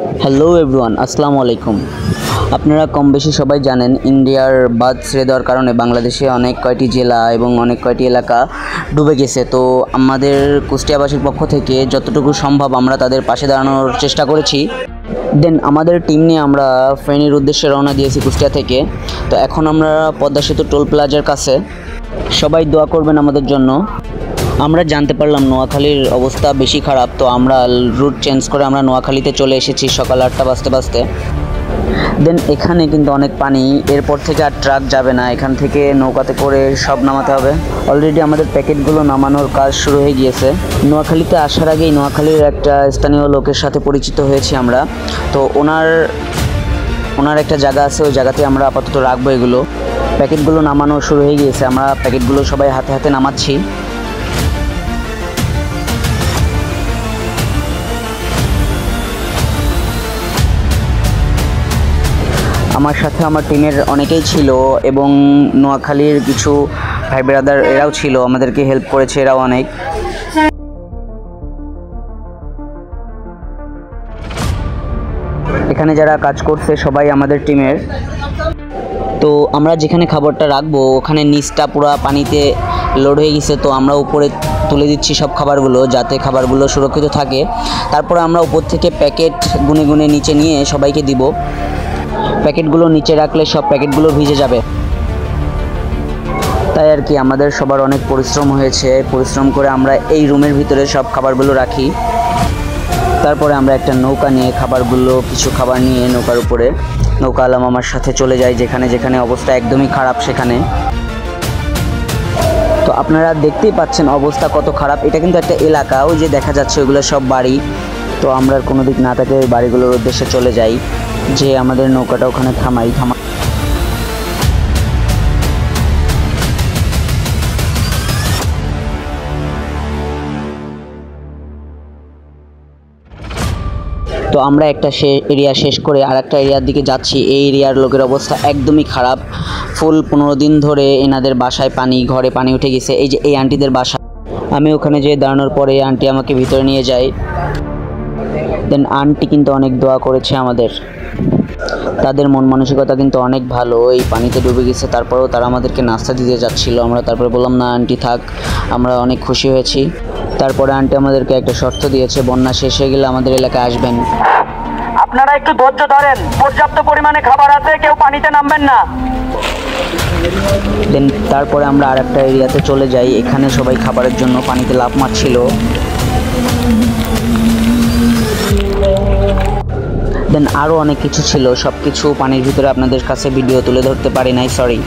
Hello everyone, আসসালামু আলাইকুম। আপনারা কম বেশি সবাই জানেন ইন্ডিয়ার বাঁধ ছেড়ে দেওয়ার কারণে বাংলাদেশে অনেক কয়টি জেলা এবং অনেক কয়টি এলাকা ডুবে গেছে। তো আমাদের কুষ্টিয়াবাসীর পক্ষ থেকে যতটুকু সম্ভব আমরা তাদের পাশে দাঁড়ানোর চেষ্টা করেছি। দেন আমাদের টিম নিয়ে আমরা ফেনীর উদ্দেশ্যে রওনা দিয়েছি কুষ্টিয়া থেকে। তো এখন আমরা পদ্মা সেতু টোল প্লাজার কাছে। সবাই দোয়া করবেন আমাদের জন্য। আমরা জানতে পারলাম নোয়াখালীর অবস্থা বেশি খারাপ, তো আমরা রুট চেঞ্জ করে আমরা নোয়াখালীতে চলে এসেছি সকাল 8টা বাজতে বাজতে। দেন এখানে কিন্তু অনেক পানি, এরপর থেকে আর ট্রাক যাবে না, এখান থেকে নৌকাতে করে সব নামাতে হবে। অলরেডি আমাদের প্যাকেটগুলো নামানোর কাজ শুরু হয়ে গিয়েছে। নোয়াখালীতে আসার আগেই নোয়াখালীর একটা স্থানীয় লোকের সাথে পরিচিত হয়েছি আমরা। তো ওনার একটা জায়গা আছে, ওই জায়গাতে আমরা আপাতত রাখবো এগুলো। প্যাকেটগুলো নামানো শুরু হয়ে গিয়েছে, আমরা প্যাকেটগুলো সবাই হাতে হাতে নামাচ্ছি। আমার সাথে আমার টিমের অনেকেই ছিল এবং নোয়াখালীর কিছু ভাই ব্রাদার এরাও ছিল, আমাদেরকে হেল্প করেছে এরাও অনেক। এখানে যারা কাজ করছে সবাই আমাদের টিমের। তো আমরা যেখানে খাবারটা রাখবো ওখানে নিচটা পুরো পানিতে লোড হয়ে গেছে, তো আমরা উপরে তুলে দিচ্ছি সব খাবারগুলো যাতে খাবারগুলো সুরক্ষিত থাকে। তারপরে আমরা উপর থেকে প্যাকেট গুনে গুনে নিচে নিয়ে সবাইকে দিব। প্যাকেটগুলো নিচে রাখলে সব প্যাকেটগুলো ভিজে যাবে, তাই আর কি আমাদের সবার অনেক পরিশ্রম হয়েছে। পরিশ্রম করে আমরা এই রুমের ভিতরে সব খাবারগুলো রাখি। তারপরে আমরা একটা নৌকা নিয়ে কিছু খাবার নিয়ে নৌকার উপরে নৌকা আলাম আমার সাথে চলে যাই যেখানে যেখানে অবস্থা একদমই খারাপ সেখানে। তো আপনারা দেখতেই পাচ্ছেন অবস্থা কত খারাপ। এটা কিন্তু একটা এলাকা, ওই যে দেখা যাচ্ছে ওইগুলো সব বাড়ি। তো আমরা কোনো দিক না থাকে ওই বাড়িগুলোর উদ্দেশ্যে চলে যাই, যে আমাদের নৌকাটা ওখানে থামাই। তো আমরা একটা এরিয়া শেষ করে আর একটা এরিয়ার দিকে যাচ্ছি। এই এরিয়ার লোকের অবস্থা একদমই খারাপ। ফুল 15 দিন ধরে এনাদের বাসায় পানি, ঘরে পানি উঠে গেছে। এই যে এই আন্টিদের বাসা, আমি ওখানে যেয়ে দাঁড়ানোর পরে আন্টি আমাকে ভিতরে নিয়ে যায়। দেন আন্টি কিন্তু অনেক দোয়া করেছে আমাদের। তাদের মন মানসিকতা কিন্তু অনেক ভালো। এই পানিতে ডুবে গেছে তারপরেও তারা আমাদেরকে নাস্তা দিতে যাচ্ছিল। আমরা তারপরে বললাম না আন্টি থাক, আমরা অনেক খুশি হয়েছি। তারপরে আন্টি আমাদেরকে একটা শর্ত দিয়েছে, বন্যা শেষ হয়ে গেলে আমাদের এলাকায় আসবেন। আপনারা একটু ধৈর্য ধরেন, পর্যাপ্ত পরিমাণে খাবার আছে, কেউ পানিতে নামবেন না। দেন তারপরে আমরা আর একটা এরিয়াতে চলে যাই। এখানে সবাই খাবারের জন্য পানিতে লাফ মারছিল। দেন আরও অনেক কিছু ছিল, সব কিছু পানির ভিতরে আপনাদের কাছে ভিডিও তুলে ধরতে পারি নাই, সরি।